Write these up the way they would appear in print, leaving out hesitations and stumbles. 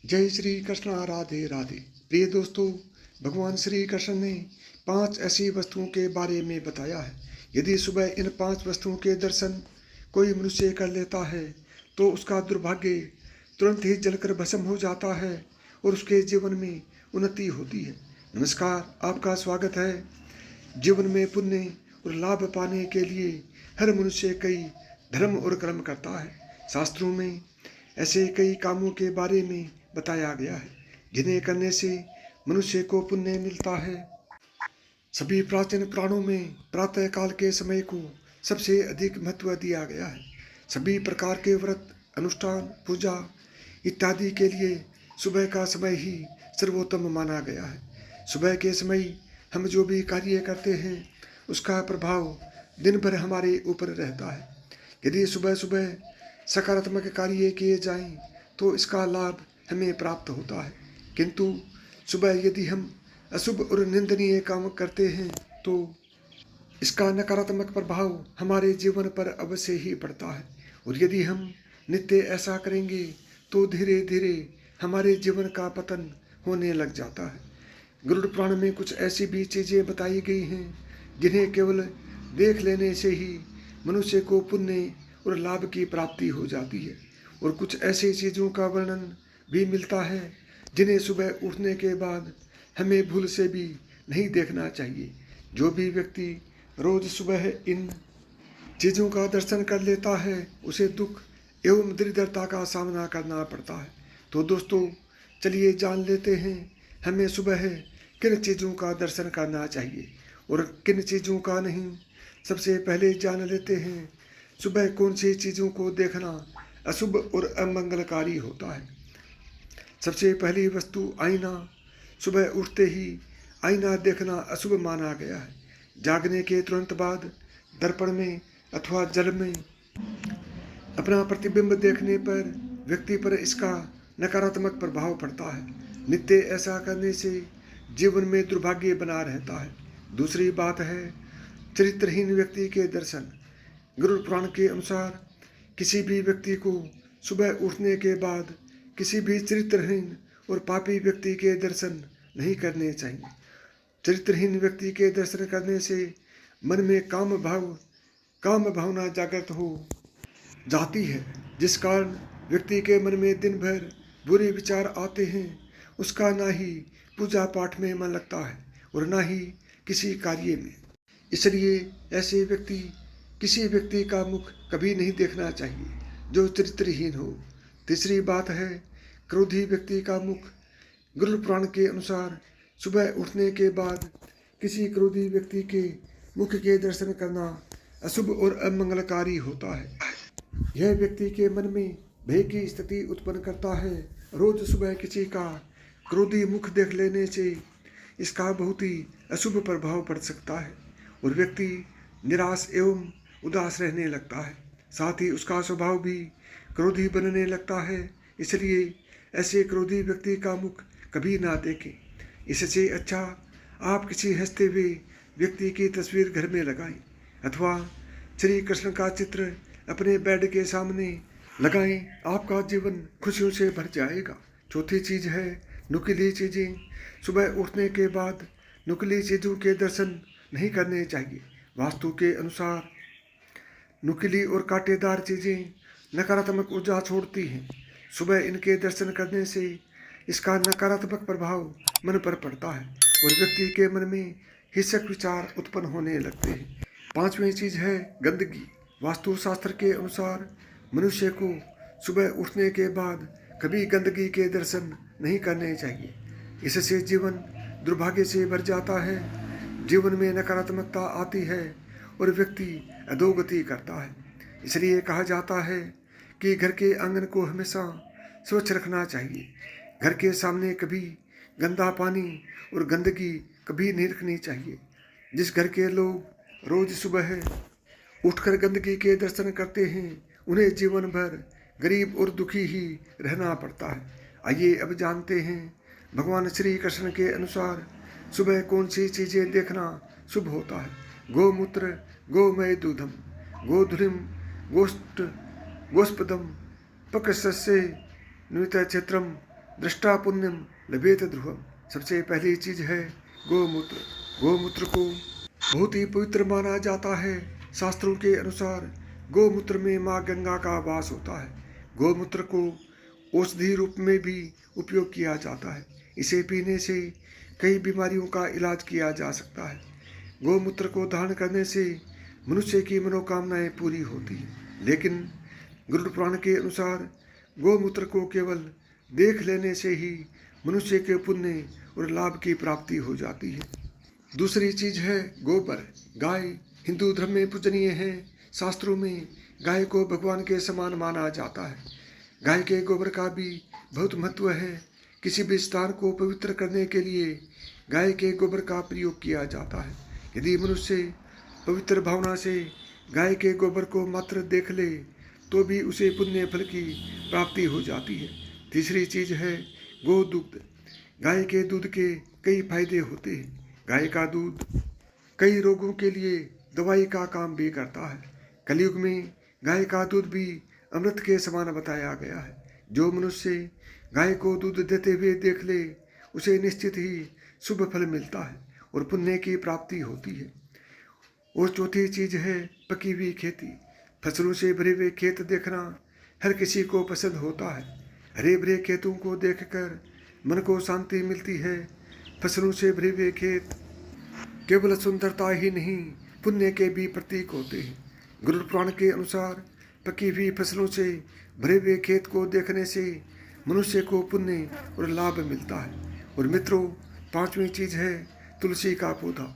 जय श्री कृष्ण, राधे राधे। प्रिय दोस्तों, भगवान श्री कृष्ण ने 5 ऐसी वस्तुओं के बारे में बताया है। यदि सुबह इन 5 वस्तुओं के दर्शन कोई मनुष्य कर लेता है तो उसका दुर्भाग्य तुरंत ही जलकर भस्म हो जाता है और उसके जीवन में उन्नति होती है। नमस्कार, आपका स्वागत है। जीवन में पुण्य और लाभ पाने के लिए हर मनुष्य कई धर्म और कर्म करता है। शास्त्रों में ऐसे कई कामों के बारे में बताया गया है जिन्हें करने से मनुष्य को पुण्य मिलता है। सभी प्राचीन पुराणों में प्रातः काल के समय को सबसे अधिक महत्व दिया गया है। सभी प्रकार के व्रत, अनुष्ठान, पूजा इत्यादि के लिए सुबह का समय ही सर्वोत्तम माना गया है। सुबह के समय हम जो भी कार्य करते हैं उसका प्रभाव दिन भर हमारे ऊपर रहता है। यदि सुबह सुबह सकारात्मक कार्य किए जाएं तो इसका लाभ हमें प्राप्त होता है, किंतु सुबह यदि हम अशुभ और निंदनीय काम करते हैं तो इसका नकारात्मक प्रभाव हमारे जीवन पर अवश्य ही पड़ता है। और यदि हम नित्य ऐसा करेंगे तो धीरे धीरे हमारे जीवन का पतन होने लग जाता है। गरुड़ पुराण में कुछ ऐसी भी चीज़ें बताई गई हैं जिन्हें केवल देख लेने से ही मनुष्य को पुण्य और लाभ की प्राप्ति हो जाती है, और कुछ ऐसी चीज़ों का वर्णन भी मिलता है जिन्हें सुबह उठने के बाद हमें भूल से भी नहीं देखना चाहिए। जो भी व्यक्ति रोज सुबह इन चीज़ों का दर्शन कर लेता है उसे दुख एवं दरिद्रता का सामना करना पड़ता है। तो दोस्तों, चलिए जान लेते हैं हमें सुबह किन चीज़ों का दर्शन करना चाहिए और किन चीज़ों का नहीं। सबसे पहले जान लेते हैं सुबह कौन सी चीज़ों को देखना अशुभ और अमंगलकारी होता है। सबसे पहली वस्तु आईना। सुबह उठते ही आईना देखना अशुभ माना गया है। जागने के तुरंत बाद दर्पण में अथवा जल में अपना प्रतिबिंब देखने पर व्यक्ति पर इसका नकारात्मक प्रभाव पड़ता है। नित्य ऐसा करने से जीवन में दुर्भाग्य बना रहता है। दूसरी बात है चरित्रहीन व्यक्ति के दर्शन। गरुड़ पुराण के अनुसार किसी भी व्यक्ति को सुबह उठने के बाद किसी भी चरित्रहीन और पापी व्यक्ति के दर्शन नहीं करने चाहिए। चरित्रहीन व्यक्ति के दर्शन करने से मन में काम भावना जागृत हो जाती है, जिस कारण व्यक्ति के मन में दिन भर बुरे विचार आते हैं। उसका ना ही पूजा पाठ में मन लगता है और ना ही किसी कार्य में। इसलिए ऐसे किसी व्यक्ति का मुख कभी नहीं देखना चाहिए जो चरित्रहीन हो। तीसरी बात है क्रोधी व्यक्ति का मुख। गरुड़ पुराण के अनुसार सुबह उठने के बाद किसी क्रोधी व्यक्ति के मुख के दर्शन करना अशुभ और अमंगलकारी होता है। यह व्यक्ति के मन में भय की स्थिति उत्पन्न करता है। रोज सुबह किसी का क्रोधी मुख देख लेने से इसका बहुत ही अशुभ प्रभाव पड़ सकता है और व्यक्ति निराश एवं उदास रहने लगता है। साथ ही उसका स्वभाव भी क्रोधी बनने लगता है। इसलिए ऐसे क्रोधी व्यक्ति का मुख कभी ना देखें। इससे अच्छा आप किसी हंसते हुए व्यक्ति की तस्वीर घर में लगाएं अथवा श्री कृष्ण का चित्र अपने बेड के सामने लगाएं। आपका जीवन खुशियों से भर जाएगा। चौथी चीज़ है नुकीली चीज़ें। सुबह उठने के बाद नुकीली चीज़ों के दर्शन नहीं करने चाहिए। वास्तु के अनुसार नुकीली और कांटेदार चीज़ें नकारात्मक ऊर्जा छोड़ती हैं। सुबह इनके दर्शन करने से इसका नकारात्मक प्रभाव मन पर पड़ता है और व्यक्ति के मन में हिंसक विचार उत्पन्न होने लगते हैं। पांचवी चीज़ है गंदगी। वास्तुशास्त्र के अनुसार मनुष्य को सुबह उठने के बाद कभी गंदगी के दर्शन नहीं करने चाहिए। इससे जीवन दुर्भाग्य से भर जाता है, जीवन में नकारात्मकता आती है और व्यक्ति अधोगति करता है। इसलिए कहा जाता है कि घर के आंगन को हमेशा स्वच्छ रखना चाहिए। घर के सामने कभी गंदा पानी और गंदगी कभी नहीं रखनी चाहिए। जिस घर के लोग रोज सुबह उठकर गंदगी के दर्शन करते हैं उन्हें जीवन भर गरीब और दुखी ही रहना पड़ता है। आइए अब जानते हैं भगवान श्री कृष्ण के अनुसार सुबह कौन सी चीज़ें देखना शुभ होता है। गोमूत्र, गोमय दूधम, गोधूलिम, गोष्पदम, पकसस्य नुत क्षेत्रम, दृष्टा पुण्यम लभेत ध्रुवम। सबसे पहली चीज है गोमूत्र। गोमूत्र को बहुत ही पवित्र माना जाता है। शास्त्रों के अनुसार गोमूत्र में माँ गंगा का वास होता है। गोमूत्र को औषधि रूप में भी उपयोग किया जाता है। इसे पीने से कई बीमारियों का इलाज किया जा सकता है। गोमूत्र को दान करने से मनुष्य की मनोकामनाएं पूरी होती हैं। लेकिन गरुड़ पुराण के अनुसार गोमूत्र को केवल देख लेने से ही मनुष्य के पुण्य और लाभ की प्राप्ति हो जाती है। दूसरी चीज है गोबर। गाय हिंदू धर्म में पूजनीय है। शास्त्रों में गाय को भगवान के समान माना जाता है। गाय के गोबर का भी बहुत महत्व है। किसी भी स्थान को पवित्र करने के लिए गाय के गोबर का प्रयोग किया जाता है। यदि मनुष्य पवित्र भावना से गाय के गोबर को मात्र देख ले तो भी उसे पुण्य फल की प्राप्ति हो जाती है। तीसरी चीज है गोदूध। गाय के दूध के कई फायदे होते हैं। गाय का दूध कई रोगों के लिए दवाई का काम भी करता है। कलयुग में गाय का दूध भी अमृत के समान बताया गया है। जो मनुष्य गाय को दूध देते हुए देख ले उसे निश्चित ही शुभ फल मिलता है और पुण्य की प्राप्ति होती है। और चौथी चीज है पकी हुई खेती। फसलों से भरे हुए खेत देखना हर किसी को पसंद होता है। हरे भरे खेतों को देखकर मन को शांति मिलती है। फसलों से भरे हुए खेत केवल सुंदरता ही नहीं पुण्य के भी प्रतीक होते हैं। गरुड़ पुराण के अनुसार पकी हुई फसलों से भरे हुए खेत को देखने से मनुष्य को पुण्य और लाभ मिलता है। और मित्रों, पांचवी चीज है तुलसी का पौधा।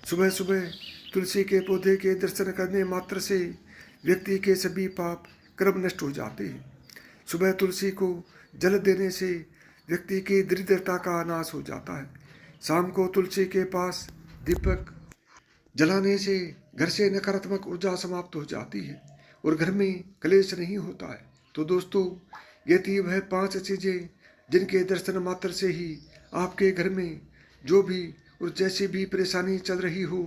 सुबह सुबह तुलसी के पौधे के दर्शन करने मात्र से व्यक्ति के सभी पाप कर्म नष्ट हो जाते हैं। सुबह तुलसी को जल देने से व्यक्ति की दरिद्रता का नाश हो जाता है। शाम को तुलसी के पास दीपक जलाने से घर से नकारात्मक ऊर्जा समाप्त हो जाती है और घर में कलेश नहीं होता है। तो दोस्तों, ये थी वह 5 चीज़ें जिनके दर्शन मात्र से ही आपके घर में जो भी और जैसी भी परेशानी चल रही हो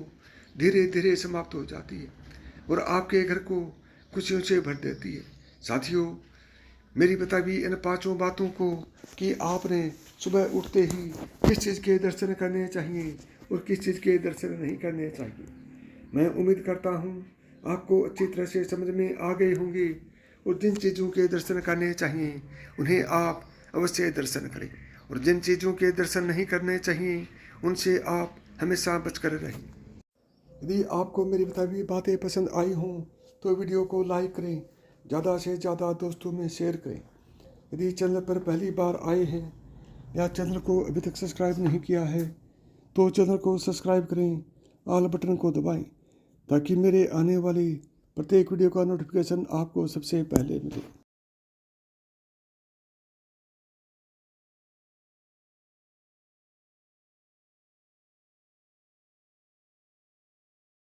धीरे धीरे समाप्त हो जाती है और आपके घर को खुशियों से भर देती है। साथियों, मेरी बताई इन 5 बातों को कि आपने सुबह उठते ही किस चीज़ के दर्शन करने चाहिए और किस चीज़ के दर्शन नहीं करने चाहिए, मैं उम्मीद करता हूँ आपको अच्छी तरह से समझ में आ गए होंगे और जिन चीज़ों के दर्शन करने चाहिए उन्हें आप अवश्य दर्शन करें और जिन चीज़ों के दर्शन नहीं करने चाहिए उनसे आप हमेशा बचकर रहें। यदि आपको मेरी बताई हुई बातें पसंद आई हों तो वीडियो को लाइक करें, ज़्यादा से ज़्यादा दोस्तों में शेयर करें। यदि चैनल पर पहली बार आए हैं या चैनल को अभी तक सब्सक्राइब नहीं किया है तो चैनल को सब्सक्राइब करें, ऑल बटन को दबाएं ताकि मेरे आने वाली प्रत्येक वीडियो का नोटिफिकेशन आपको सबसे पहले मिले।